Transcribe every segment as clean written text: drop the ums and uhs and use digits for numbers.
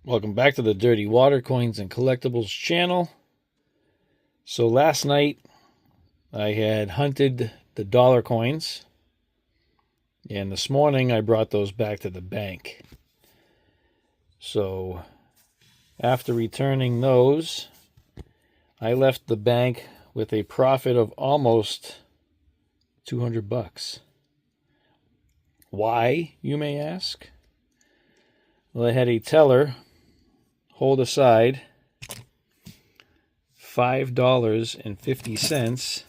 Welcome back to the Dirty Water Coins and Collectibles channel. So last night I had hunted the dollar coins, and this morning I brought those back to the bank. So after returning those, I left the bank with a profit of almost $200. Why, you may ask? Well, I had a teller hold aside $5.50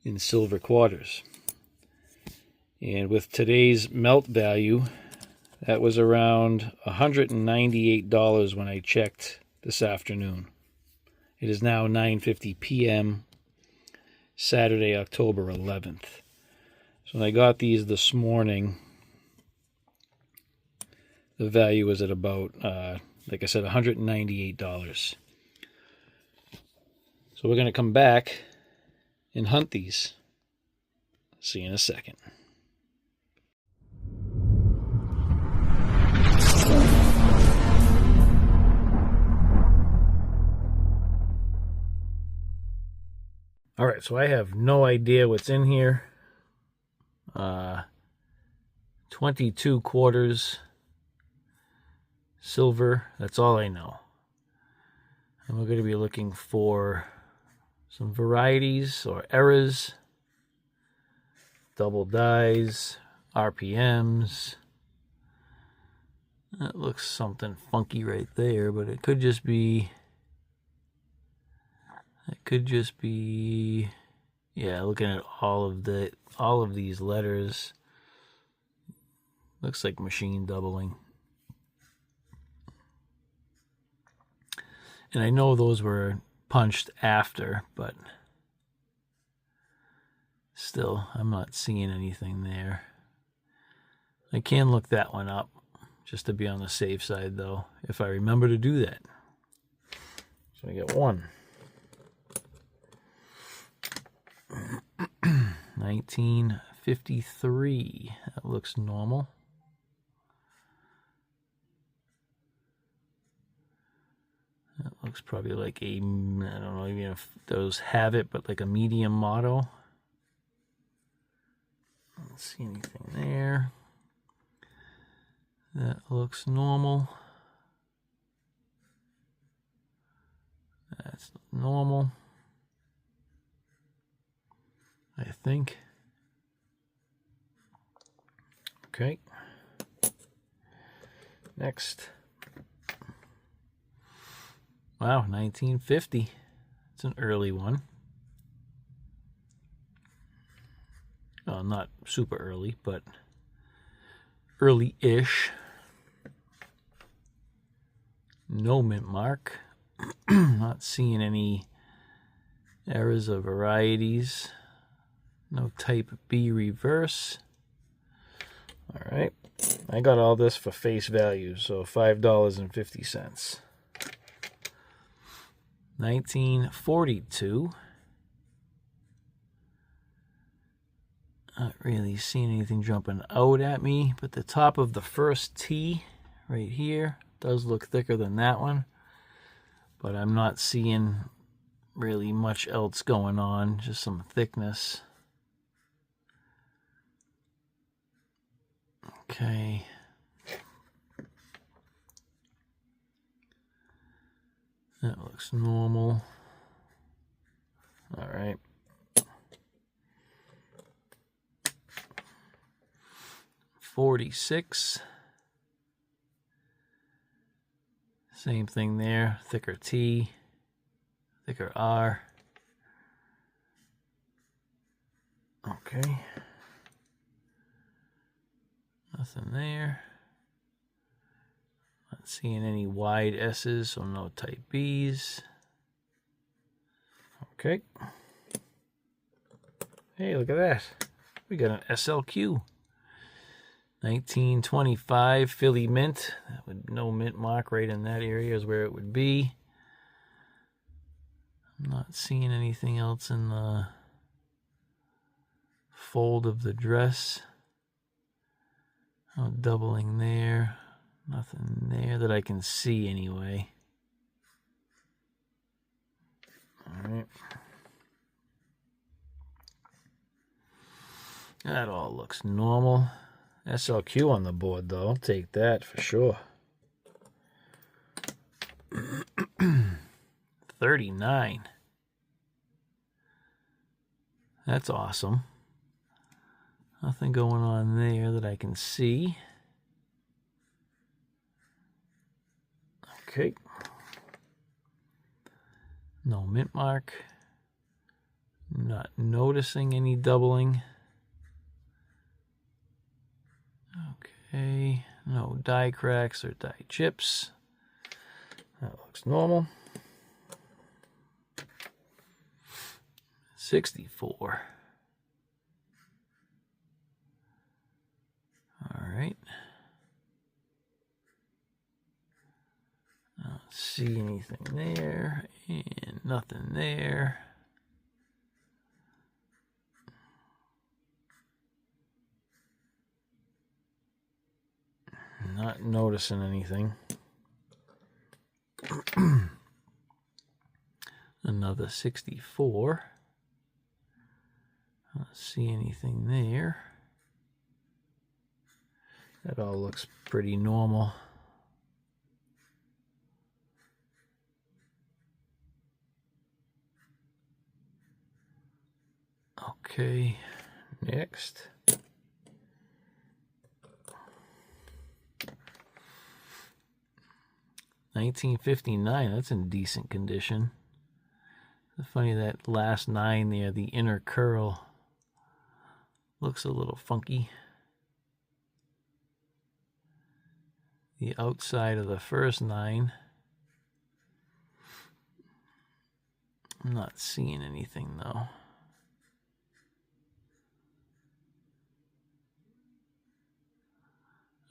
in silver quarters. And with today's melt value, that was around $198 when I checked this afternoon. It is now 9:50 p.m. Saturday, October 11th. So when I got these this morning, the value was at about, like I said, $198. So we're going to come back and hunt these. See you in a second. All right, so I have no idea what's in here. 22 quarters silver, that's all I know. And we're going to be looking for some varieties or errors, double dies, RPMs. That looks something funky right there, but it could just be, yeah, looking at all of these letters, looks like machine doubling. And I know those were punched after, but still, I'm not seeing anything there. I can look that one up, just to be on the safe side, though, if I remember to do that. So I got one. 1953. That looks normal. That looks probably like a, I don't know even if those have it, but like a medium motto. I don't see anything there. That looks normal. That's normal, I think. Okay. Next. Wow, 1950. It's an early one. Well, not super early, but early-ish. No mint mark. Not seeing any errors of varieties. No type B reverse. All right. I got all this for face value, so $5.50. 1942. Not really seeing anything jumping out at me, but the top of the first T right here does look thicker than that one, but I'm not seeing really much else going on, just some thickness. Okay. That looks normal. All right. '46. Same thing there. Thicker T, thicker R. Okay. Nothing there. Not seeing any wide S's, so no type B's. Okay. Hey, look at that. We got an SLQ. 1925 Philly Mint. That would, no mint mark right in that area is where it would be. I'm not seeing anything else in the fold of the dress. Oh, doubling there. Nothing there that I can see anyway. All right. That all looks normal. SLQ on the board, though. I'll take that for sure. 39. That's awesome. Nothing going on there that I can see. Okay. No mint mark. Not noticing any doubling. Okay. No die cracks or die chips. That looks normal. 64. All right. I don't see anything there, and nothing there. Not noticing anything. Another 64. I don't see anything there. That all looks pretty normal. Okay, next. $19.59, that's in decent condition. It's funny that last 9 there, the inner curl looks a little funky. The outside of the first 9, I'm not seeing anything though.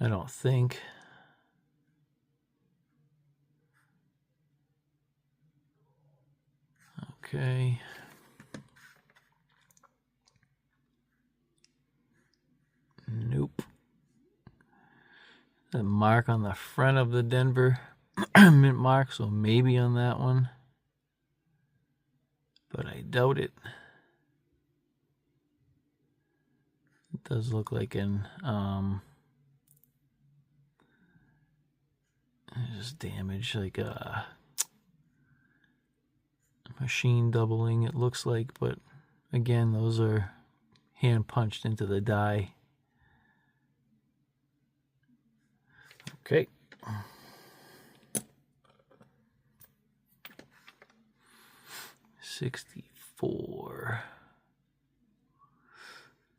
I don't think. Okay. Nope. The mark on the front of the Denver mint mark, so maybe on that one. But I doubt it. It does look like an just damage, like a machine doubling, it looks like, but again, those are hand punched into the die. Okay. $64.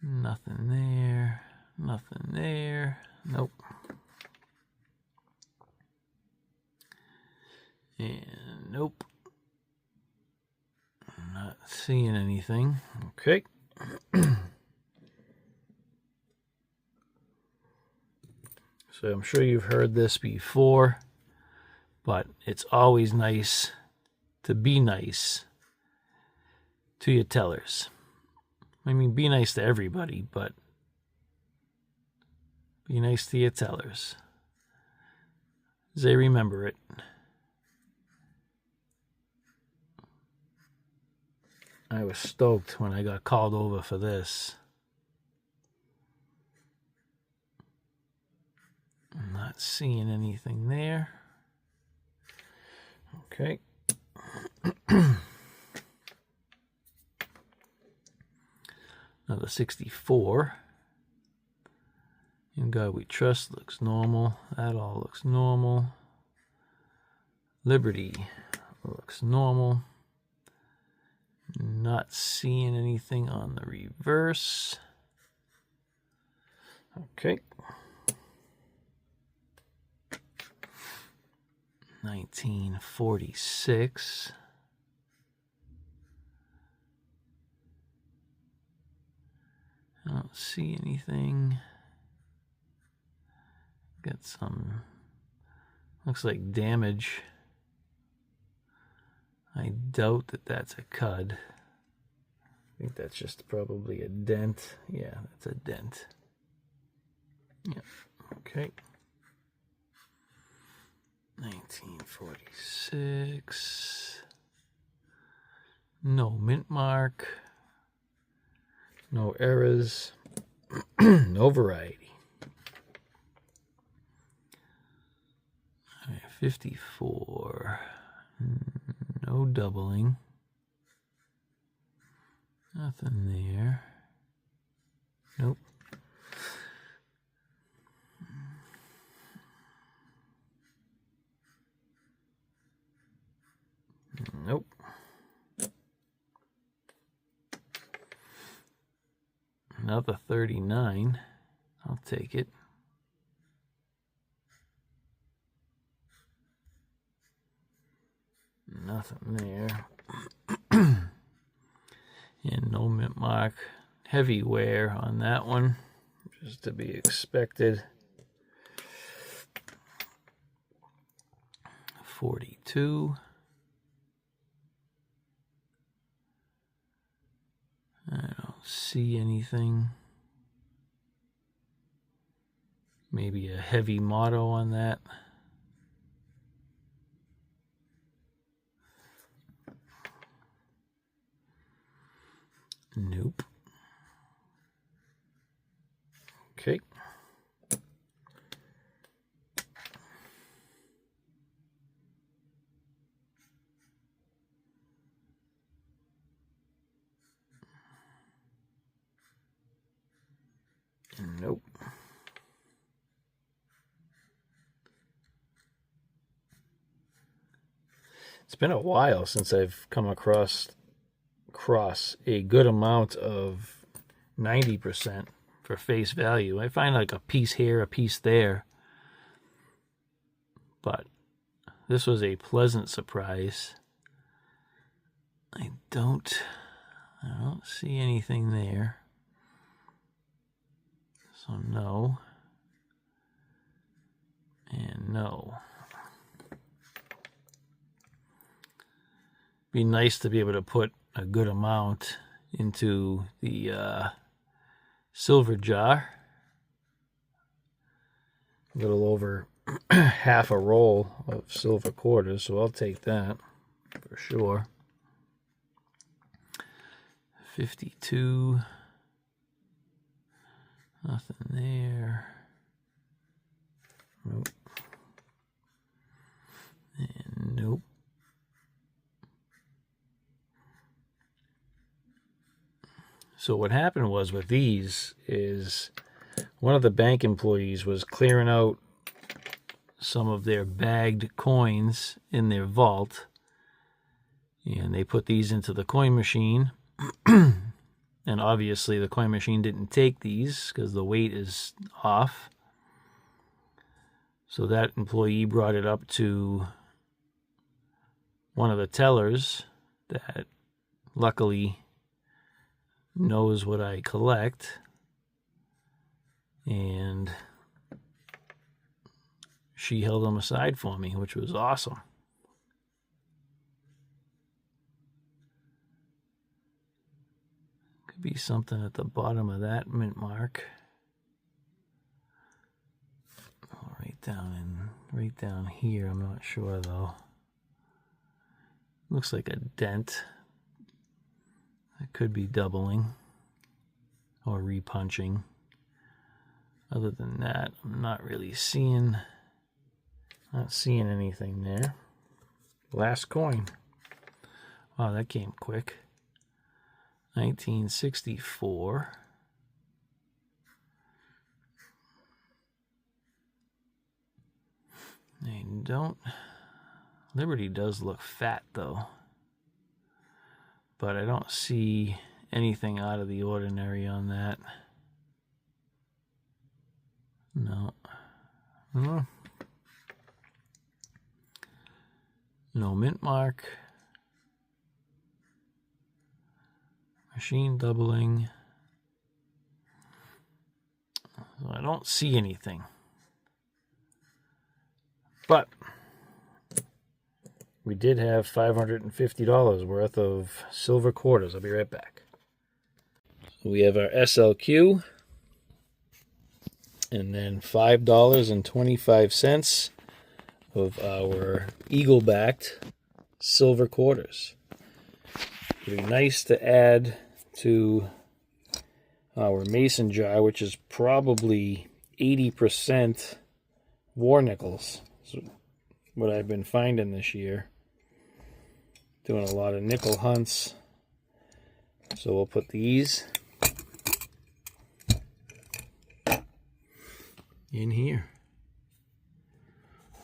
Nothing there. Nothing there. Nope. And nope. Not seeing anything. Okay. So I'm sure you've heard this before, but it's always nice to be nice to your tellers. I mean, be nice to everybody, but be nice to your tellers. They remember it. I was stoked when I got called over for this. I'm not seeing anything there. Okay. Another 64. In God We Trust looks normal. That all looks normal. Liberty looks normal. Not seeing anything on the reverse. Okay. 1946. I don't see anything. Got some, looks like damage. I doubt that that's a cud. I think that's just probably a dent. Yeah, that's a dent. Yeah, okay. 1946. No mint mark. No errors. No variety. 54. No doubling. Nothing there. Nope. Nope. Another 39. I'll take it. Nothing there. And no mint mark. Heavy wear on that one, just to be expected. 42. I don't see anything. Maybe a heavy motto on that. Nope. Okay. Nope. It's been a while since I've come across a good amount of 90% for face value. I find like a piece here, a piece there. But this was a pleasant surprise. I don't see anything there. So no. And no. Be nice to be able to put a good amount into the silver jar. A little over half a roll of silver quarters, so I'll take that for sure. 52. Nothing there. Nope. And nope. So what happened was with these is one of the bank employees was clearing out some of their bagged coins in their vault, and they put these into the coin machine. And obviously the coin machine didn't take these because the weight is off. So that employee brought it up to one of the tellers that luckily knows what I collect, and she held them aside for me, which was awesome. Could be something at the bottom of that mint mark. Oh, right down here, I'm not sure though. Looks like a dent. It could be doubling or repunching. Other than that, I'm not seeing anything there. Last coin. Wow, that came quick. 1964. Liberty does look fat though. But I don't see anything out of the ordinary on that. No. No mint mark. Machine doubling. So I don't see anything. But we did have $550 worth of silver quarters. I'll be right back. So we have our SLQ. And then $5.25 of our eagle-backed silver quarters. It'd be nice to add to our mason jar, which is probably 80% war nickels. That's what I've been finding this year. Doing a lot of nickel hunts. So we'll put these in here.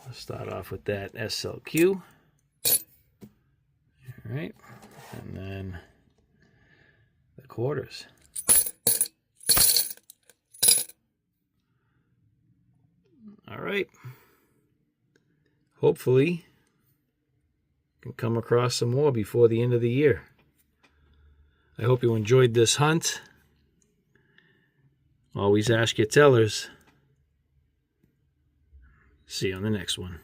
Let's start off with that SLQ. All right, and then the quarters. All right. Hopefully, can come across some more before the end of the year. I hope you enjoyed this hunt. Always ask your tellers. See you on the next one.